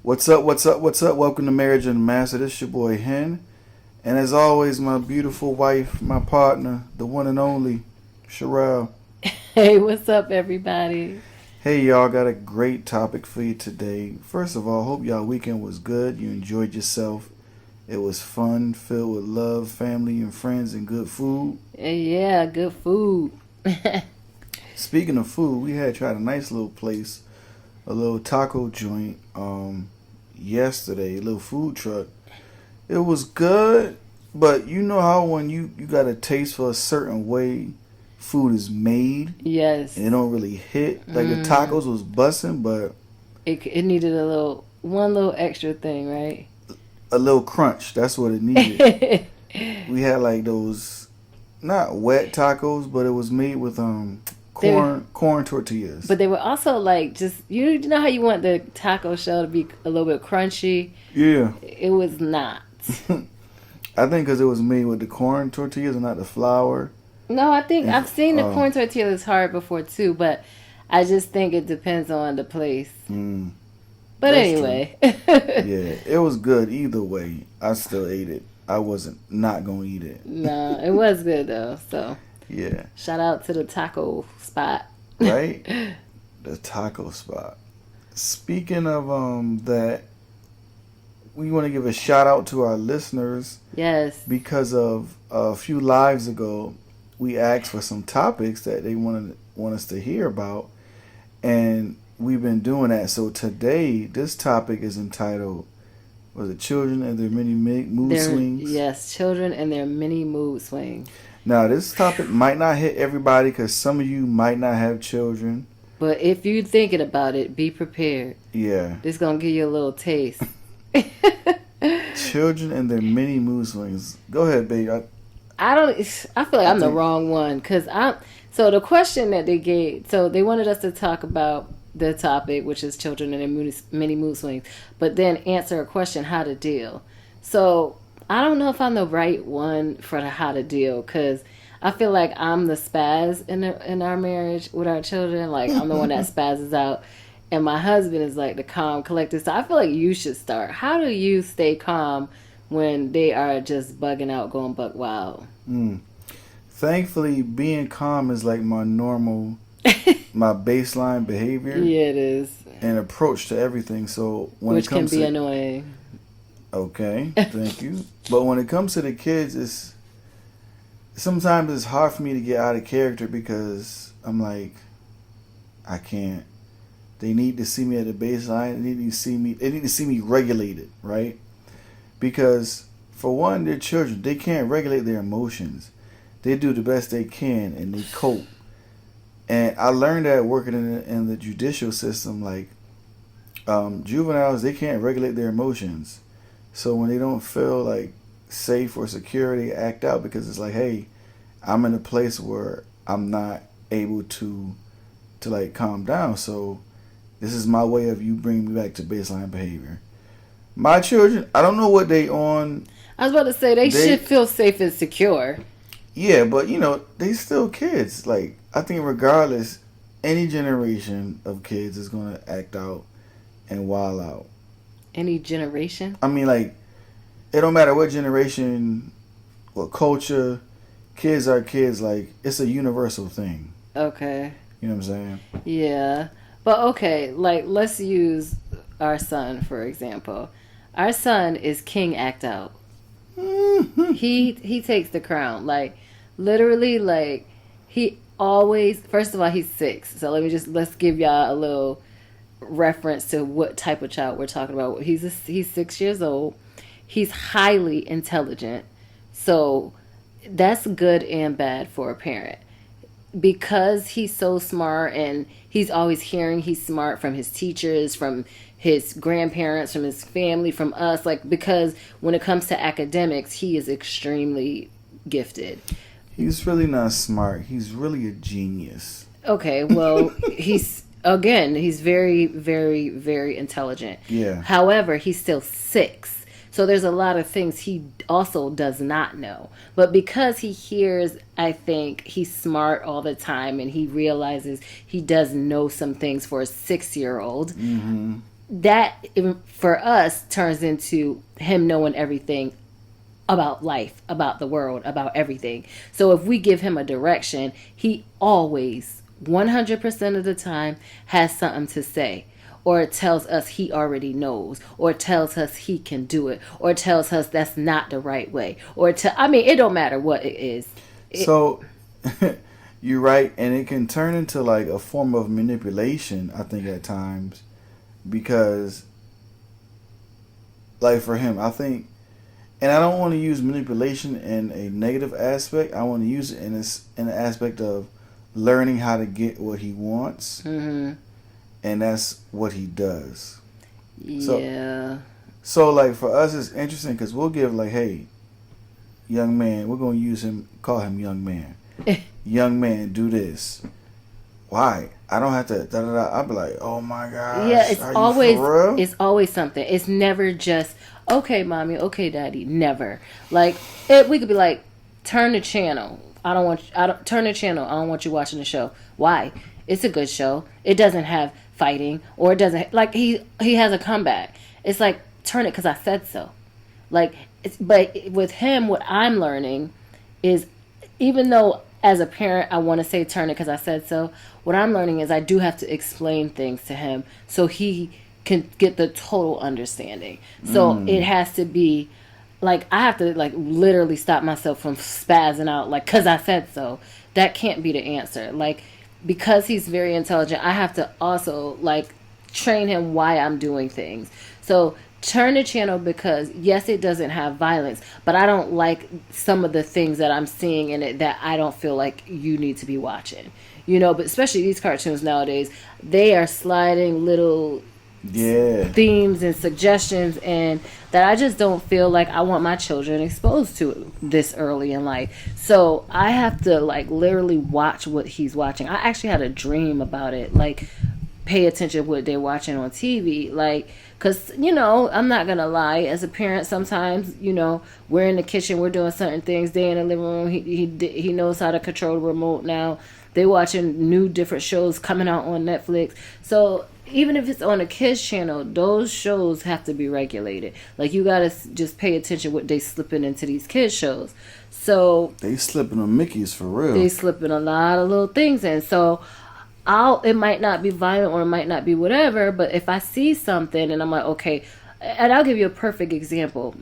What's up? What's up? What's up? Welcome to Marriage and Master. This is your boy Hen, and as always, my beautiful wife, my partner, the one and only Shireal. Hey, what's up, everybody? Hey, y'all, got a great topic for you today. First of all, hope y'all weekend was good. You enjoyed yourself. It was fun, filled with love, family, and friends, and good food. Yeah, good food. Speaking of food, we had tried a nice little place, a little taco joint, yesterday, a little food truck. It was good, but you know how when you got a taste for a certain way food is made, Yes. and it don't really hit. Like the tacos was busting, but It needed one little extra thing, right? a little crunch. That's what it needed. We had like those, not wet tacos, but it was made with corn tortillas. But they were also like just, you know how you want the taco shell to be a little bit crunchy? Yeah. It was not. I think because it was made with the corn tortillas and not the flour. No, I think I've seen the corn tortillas hard before too, but I just think it depends on the place. But That's anyway. Yeah, it was good either way. I still ate it. I wasn't not going to eat it. No, it was good though. So Yeah. shout out to the taco spot. Right? The taco spot. Speaking of that, we want to give a shout out to our listeners. Yes. Because of a few lives ago, we asked for some topics that they want us to hear about, and we've been doing that. So today, this topic is entitled, was it Children and Their Many Mood Swings? Yes, children and their many mood swings. Now, this topic might not hit everybody because some of you might not have children. But if you're thinking about it, be prepared. Yeah. This going to give you a little taste. Children and their many mood swings. Go ahead, babe. I feel like I'm the wrong one. So the question that they gave, so they wanted us to talk about the topic, which is children and their many mood swings, but then answer a question, how to deal. So I don't know if I'm the right one for the how to deal, because I feel like I'm the spaz in our marriage with our children. Like I'm the one that spazzes out, and my husband is like the calm, collected. So I feel like you should start. How do you stay calm when they are just bugging out, going buck wild? Thankfully, being calm is like my normal, my baseline behavior. Yeah, it is. And approach to everything. So when Which it comes can be to, annoying. Okay, thank you. But when it comes to the kids, sometimes it's hard for me to get out of character because I'm like, I can't. They need to see me at the baseline. They need to see me regulated, right? Because for one, they're children. They can't regulate their emotions. They do the best they can and they cope. And I learned that working in the judicial system, like juveniles, they can't regulate their emotions. So when they don't feel like safe or secure, they act out because it's like, hey, I'm in a place where I'm not able to like calm down. So this is my way of you bringing me back to baseline behavior. My children, I don't know what they on. I was about to say they should feel safe and secure. Yeah, but they still kids. Like I think regardless, any generation of kids is gonna act out and wild out. Any generation? I mean, like, it don't matter what generation, what culture, kids are kids. Like, it's a universal thing. Okay. You know what I'm saying? Yeah. But okay, like, let's use our son, for example. Our son is king act out. He takes the crown. Like, literally, like, he always, first of all, he's 6. So let's give y'all a little reference to what type of child we're talking about. He's 6 years old. He's highly intelligent. So that's good and bad for a parent. Because he's so smart and he's always hearing he's smart from his teachers, from his grandparents, from his family, from us. Like, because when it comes to academics, he is extremely gifted. He's really not smart. He's really a genius. Okay, well, he's very, very, very intelligent. Yeah. However, he's still 6. So there's a lot of things he also does not know. But because he hears, I think he's smart all the time and he realizes he does know some things for a 6-year-old. That for us turns into him knowing everything about life, about the world, about everything. So if we give him a direction, he always 100% of the time has something to say, or it tells us he already knows, or it tells us he can do it, or it tells us that's not the right way, or I mean, it don't matter what it is. So you're right, and it can turn into like a form of manipulation, I think, at times, because like for him, I think, and I don't want to use manipulation in a negative aspect. I want to use it in the aspect of learning how to get what he wants, and that's what he does. Yeah. So like for us, it's interesting because we'll give like, hey, young man, we're gonna call him young man. Young man, do this. Why? I don't have to. Da, da, da. I'll be like, oh my gosh. Yeah, it's It's always something. It's never just okay, mommy, okay, daddy. Never. Like we could be like, turn the channel. Turn the channel. I don't want you watching the show. Why? It's a good show. It doesn't have fighting, or it doesn't like he has a comeback. It's like turn it because I said so. Like, but with him, what I'm learning is, even though as a parent I want to say turn it because I said so, what I'm learning is I do have to explain things to him so he can get the total understanding. So it has to be like I have to like literally stop myself from spazzing out like because I said so. That can't be the answer. Like, because he's very intelligent, I have to also like train him why I'm doing things. So turn the channel because yes, it doesn't have violence, but I don't like some of the things that I'm seeing in it that I don't feel like you need to be watching. But especially these cartoons nowadays, they are sliding little themes and suggestions, and that I just don't feel like I want my children exposed to this early in life. So I have to like literally watch what he's watching. I actually had a dream about it, like pay attention to what they're watching on TV, like, because I'm not gonna lie, as a parent sometimes we're in the kitchen, we're doing certain things, they in the living room, he knows how to control the remote now, they watching new different shows coming out on Netflix. So even if it's on a kids channel, those shows have to be regulated. Like, you gotta just pay attention what they slipping into these kids shows. So they slipping on Mickey's for real. They slipping a lot of little things in. So it might not be violent or it might not be whatever, but if I see something and I'm like, okay, and I'll give you a perfect example.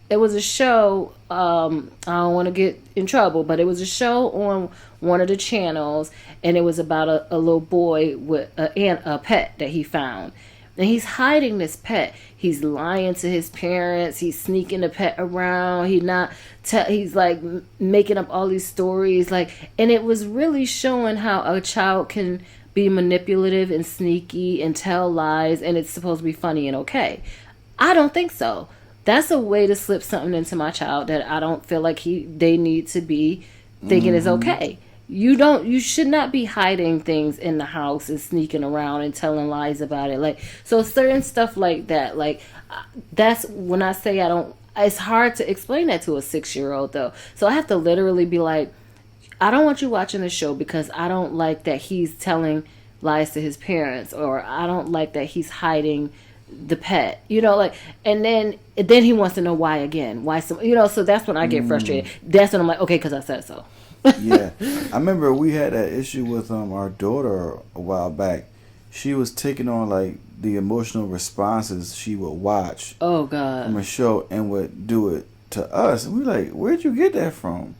It was a show, I don't want to get in trouble, but it was a show on one of the channels, and it was about a little boy with a pet that he found. And he's hiding this pet. He's lying to his parents. He's sneaking the pet around. He's like making up all these stories. And it was really showing how a child can be manipulative and sneaky and tell lies, and it's supposed to be funny and okay. I don't think so. That's a way to slip something into my child that I don't feel like they need to be thinking is okay. You should not be hiding things in the house and sneaking around and telling lies about it. So certain stuff like that, that's when I say it's hard to explain that to a 6-year-old though. So I have to literally be like, I don't want you watching the show because I don't like that he's telling lies to his parents, or I don't like that he's hiding the pet, and then he wants to know why again, so that's when I get frustrated. That's when I'm like, okay, because I said so. Yeah, I remember we had that issue with our daughter a while back. She was taking on the emotional responses she would watch from a show and would do it to us, and we like, where'd you get that from?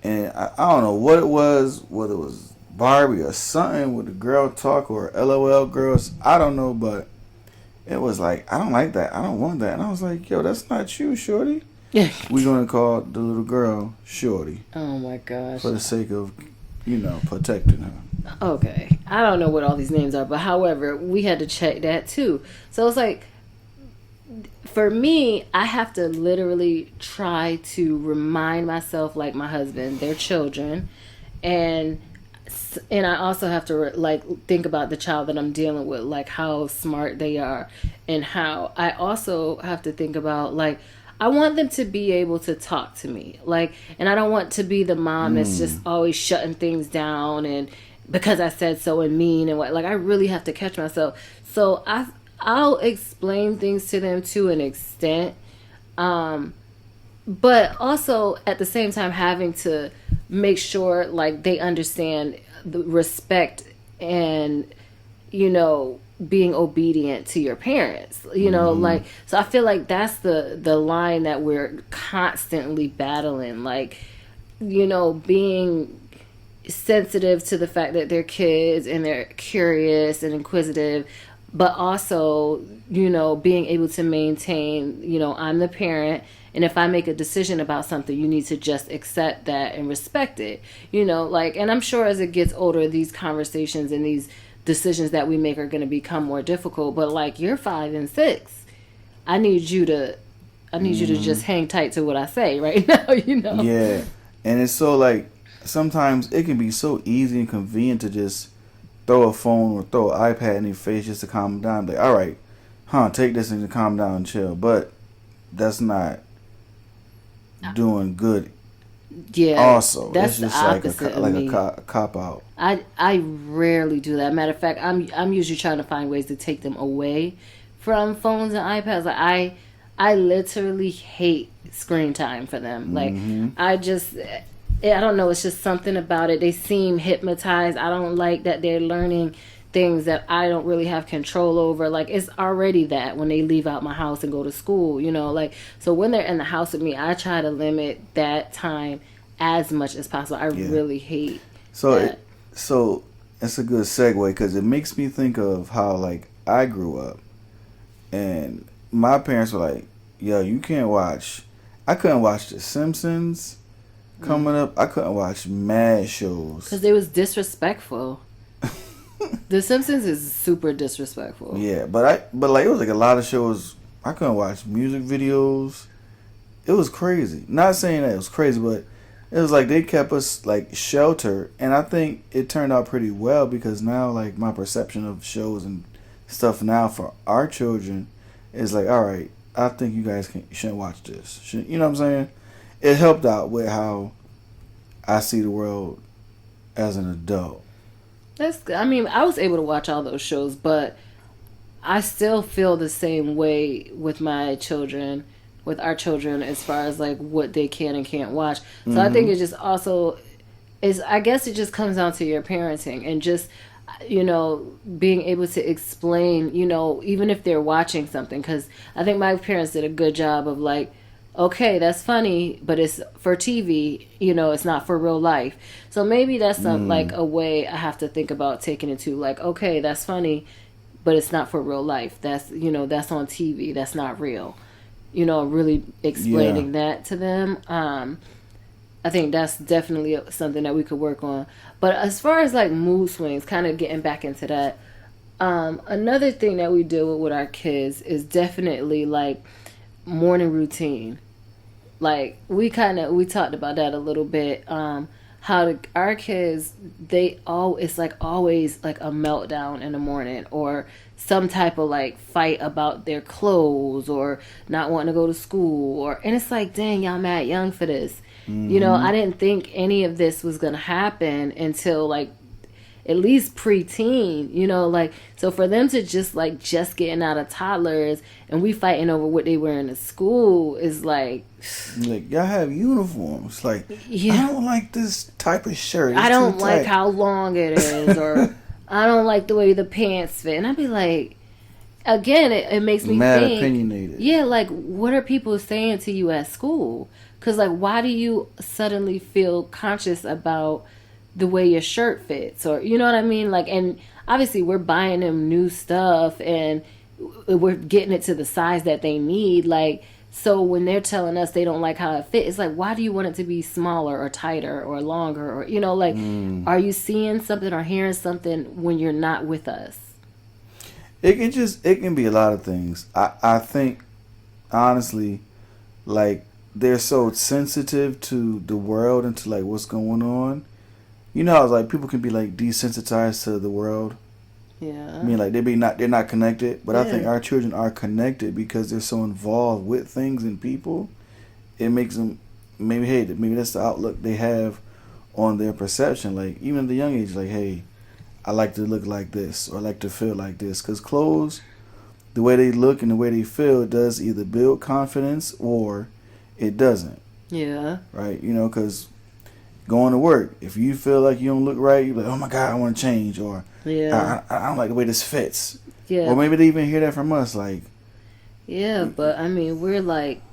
And I don't know what it was, whether it was Barbie or something with the girl talk or LOL girls, I don't know, but it was like, I don't like that, I don't want that. And I was like, yo, that's not you, shorty. We're going to call the little girl Shorty. Oh my gosh. For the sake of, protecting her. Okay. I don't know what all these names are, but however, we had to check that too. So it's like, for me, I have to literally try to remind myself, like my husband, they're children, and And I also have to like think about the child that I'm dealing with, like how smart they are, and how I also have to think about like I want them to be able to talk to me, like, and I don't want to be the mom that's just Mm. always shutting things down and because I said so and mean and what. Like I really have to catch myself. So I'll explain things to them to an extent, um, but also at the same time having to make sure like they understand the respect and being obedient to your parents, Mm-hmm. like, so I feel like that's the line that we're constantly battling, like, being sensitive to the fact that they're kids and they're curious and inquisitive, but also, being able to maintain, I'm the parent. And if I make a decision about something, you need to just accept that and respect it. Like, and I'm sure as it gets older, these conversations and these decisions that we make are going to become more difficult. But like, you're 5 and 6. I need you to, I need you to Mm-hmm. just hang tight to what I say right now. Yeah, and it's so like sometimes it can be so easy and convenient to just throw a phone or throw an iPad in your face just to calm them down. Like, all right, take this and calm down and chill. But that's not doing good. Yeah, Also, that's it's the just like opposite of a me. cop out. I rarely do that. Matter of fact, I'm usually trying to find ways to take them away from phones and iPads. Like I literally hate screen time for them. Like Mm-hmm. I just I don't know. It's just something about it. They seem hypnotized. I don't like that they're learning things that I don't really have control over. Like it's already that when they leave out my house and go to school, like, so when they're in the house with me, I try to limit that time as much as possible. I Yeah. really hate So that. so it's a good segue because it makes me think of how like I grew up and my parents were like, "Yo, you can't watch." I couldn't watch The Simpsons coming up. I couldn't watch mad Because shows. they was disrespectful. The Simpsons is super disrespectful. Yeah, but like it was like a lot of shows I couldn't watch music videos. It was crazy. Not saying that it was crazy, but it was like they kept us like sheltered, and I think it turned out pretty well because now like my perception of shows and stuff now for our children is like, all right, I think you guys shouldn't watch this. You know what I'm saying? It helped out with how I see the world as an adult. That's good. I mean, I was able to watch all those shows, but I still feel the same way with my children, with our children, as far as like what they can and can't watch. So I think Mm-hmm. it just also is, I guess it just comes down to your parenting and just, being able to explain, even if they're watching something. Because I think my parents did a good job of like, okay, that's funny, but it's for TV, it's not for real life. So maybe that's some like Mm. a way I have to think about taking it to, like, okay, that's funny, but it's not for real life. That's, that's on TV. That's not real. Really Yeah. explaining that to them. I think that's definitely something that we could work on. But as far as like mood swings, kind of getting back into that, another thing that we deal with our kids is definitely like morning routine. Like we talked about that a little bit. How our kids, it's like always like a meltdown in the morning, or some type of like fight about their clothes, or not wanting to go to school, or, and it's like, dang, y'all mad young for this. Mm-hmm. I didn't think any of this was gonna happen until like at least preteen, like, so for them to just getting out of toddlers and we fighting over what they wear in school is like, Like y'all have uniforms. Like I yeah, don't like this type of shirt. I It's too don't like tight. how long it is, or I don't like the way the pants fit. And I'd be like, again, it makes me Mad think, opinionated. yeah, like, what are people saying to you at school? Because, like, why do you suddenly feel conscious about the way your shirt fits? Or, you know what I mean? Like, and obviously, we're buying them new stuff and we're getting it to the size that they need. Like, so when they're telling us they don't like how it fits, it's like, why do you want it to be smaller or tighter or longer? Or, like, Mm. are you seeing something or hearing something when you're not with us? It can be a lot of things. I think honestly, like they're so sensitive to the world and to like what's going on. you know how it's like people can be like desensitized to the world. Yeah. I mean, like they're not connected, but I think Yeah. our children are connected because they're so involved with things and people. It makes them maybe that's the outlook they have on their perception. Like even at the young age, like hey, I like to look like this or I like to feel like this because clothes, the way they look and the way they feel, does either build confidence or it doesn't. Yeah. Right? You know, because going to work, if you feel like you don't look right, you're like, oh my God, I want to change, or Yeah. I don't like the way this fits. Yeah. Or maybe they even hear that from us, like, Yeah, but I mean, we're like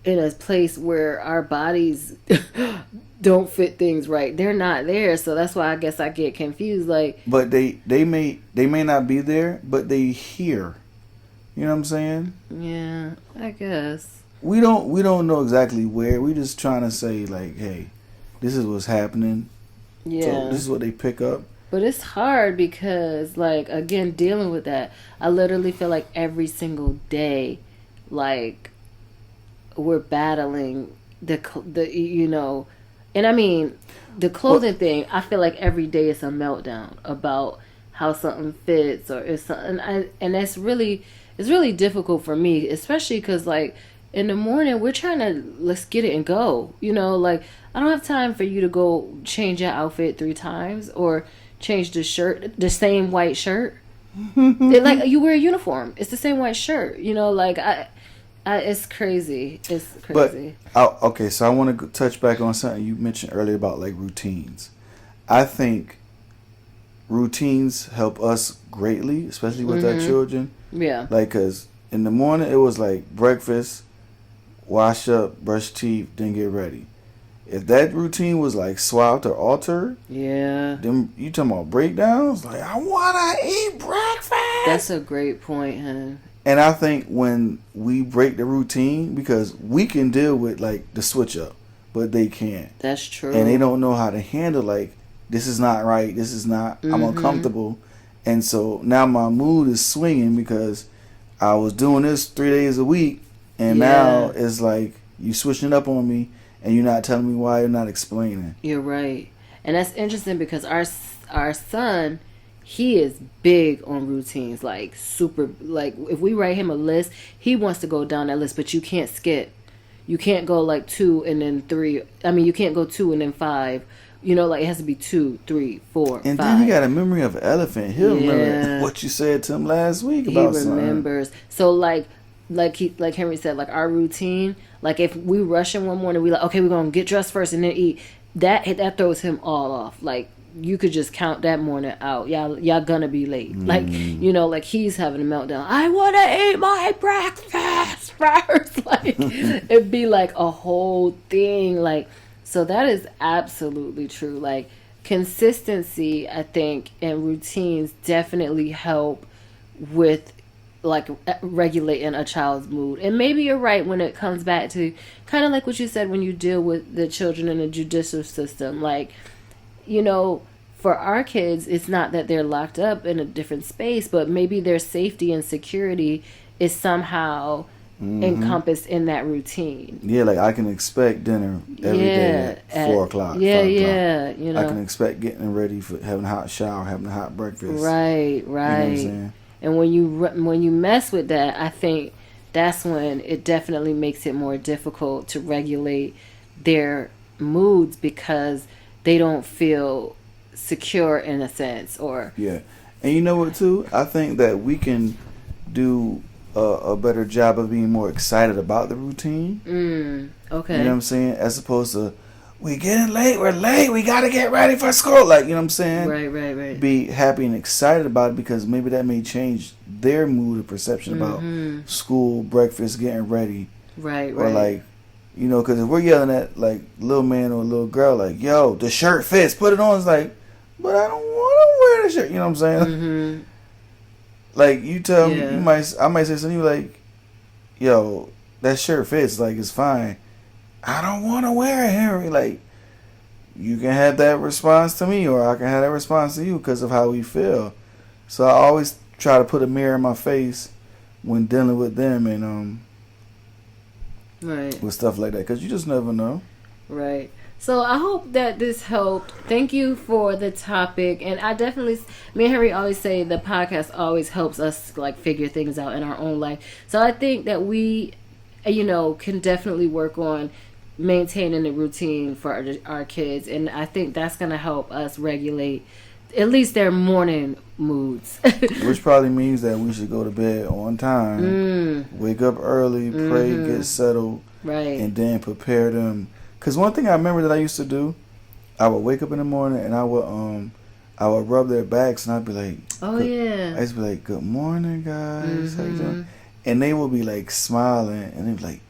in a place where our bodies don't fit things right. They're not there, so that's why I guess I get confused. Like, but they may not be there, but they hear. You know what I'm saying? yeah, I guess. We don't know exactly where. We just trying to say like, hey, this is what's happening. Yeah. So this is what they pick up. But it's hard because, like, again, dealing with that, I literally feel like every single day, like, we're battling the you know, and I mean, the clothing thing. I feel like every day it's a meltdown about how something fits or it's something, and that's really it's really difficult for me, especially because like in the morning we're trying to let's get it and go. You know, like I don't have time for you to go change your outfit 3 times or change the shirt, the same white shirt. Like you wear a uniform, it's the same white shirt. You know, like it's crazy. It's crazy. But okay, so I want to touch back on something you mentioned earlier about like routines. I think routines help us greatly, especially with our children. Yeah. Like, cause in the morning it was like breakfast, wash up, brush teeth, then get ready. If that routine was like swapped or altered, Yeah. then you talking about breakdowns? Like, I wanna eat breakfast. That's a great point, huh? And I think when we break the routine, because we can deal with like the switch up, but they can't. That's true. And they don't know how to handle like, this is not right, this is not, I'm uncomfortable. And so now my mood is swinging because I was doing this 3 days a week, and now it's like you switching up on me and you're not telling me why, you're not explaining. You're right. And that's interesting because our son, he is big on routines, like super, like if we write him a list, he wants to go down that list, but you can't skip. You can't go like 2 and then 3. I mean, you can't go 2 and then 5. You know, like it has to be 2, 3, 4, And 5. then he got a memory of an elephant. He'll remember what you said to him last week about something. He remembers. So like Henry said, like our routine, like if we rush in one morning, we like, okay, we're gonna get dressed first and then eat. That throws him all off. Like you could just count that morning out. Y'all gonna be late. Like, you know, like he's having a meltdown. I wanna eat my breakfast first. Like it'd be like a whole thing. Like, so that is absolutely true. Like consistency, I think, and routines definitely help with like regulating a child's mood. And maybe you're right when it comes back to kind of like what you said when you deal with the children in the judicial system. Like, you know, for our kids, it's not that they're locked up in a different space, but maybe their safety and security is somehow encompassed in that routine. Yeah, like I can expect dinner every day at 4 o'clock. Yeah, 5 o'clock. yeah. You know, I can expect getting ready for having a hot shower, having a hot breakfast. Right, You know what I'm right. saying? And when you mess with that, I think that's when it definitely makes it more difficult to regulate their moods because they don't feel secure in a sense. Or Yeah. And you know what too? I think that we can do a better job of being more excited about the routine. Okay. You know what I'm saying? As opposed to, we getting late, we're late, we gotta get ready for school. Like, you know what I'm saying? Right. Be happy and excited about it because maybe that may change their mood or perception about school, breakfast, getting ready. Right. Or like, you know, because if we're yelling at like little man or little girl, like, yo, the shirt fits, put it on. It's like, but I don't want to wear the shirt. You know what I'm saying? Like you tell me, I might say something you like, yo, that shirt fits, like it's fine. I don't want to wear it, Henry. Like, you can have that response to me, or I can have that response to you because of how we feel. So I always try to put a mirror in my face when dealing with them and right. with stuff like that, because you just never know. Right. So I hope that this helped. Thank you for the topic, and I definitely, me and Henry always say the podcast always helps us like figure things out in our own life. So I think that we, can definitely work on maintaining a routine for our kids, and I think that's gonna help us regulate at least their morning moods. Which probably means that we should go to bed on time, wake up early, pray, get settled, Right. and then prepare them. Because one thing I remember that I used to do, I would wake up in the morning and I would rub their backs and I'd be like, Oh yeah. I used to be like, good morning, guys. How you Mm-hmm. doing? And they would be like smiling and they'd be like,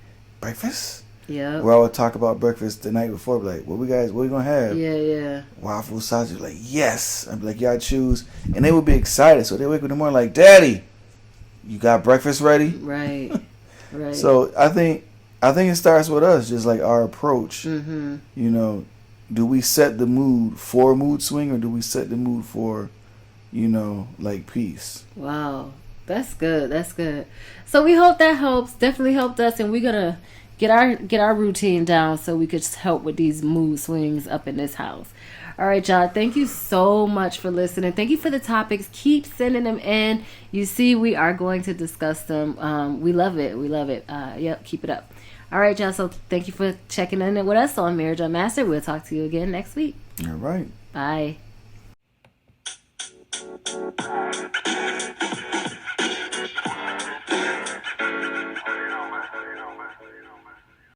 breakfast? Yeah. Where I would talk about breakfast the night before, be like, what we gonna have? Yeah. Waffle sausage, like, yes. I'd be like, y'all choose. And they would be excited. So they wake up in the morning like, Daddy, you got breakfast ready? Right. Right. So I think it starts with us, just like our approach. Mm-hmm. Do we set the mood for a mood swing or do we set the mood for, like peace? Wow. That's good. That's good. So we hope that helps. Definitely helped us, and we're gonna get our routine down so we could help with these mood swings up in this house. All right, y'all. Thank you so much for listening. Thank you for the topics. Keep sending them in. You see, we are going to discuss them. We love it. We love it. Yep. Keep it up. All right, y'all. So thank you for checking in with us on Marriage Unmastered. We'll talk to you again next week. All right. Bye.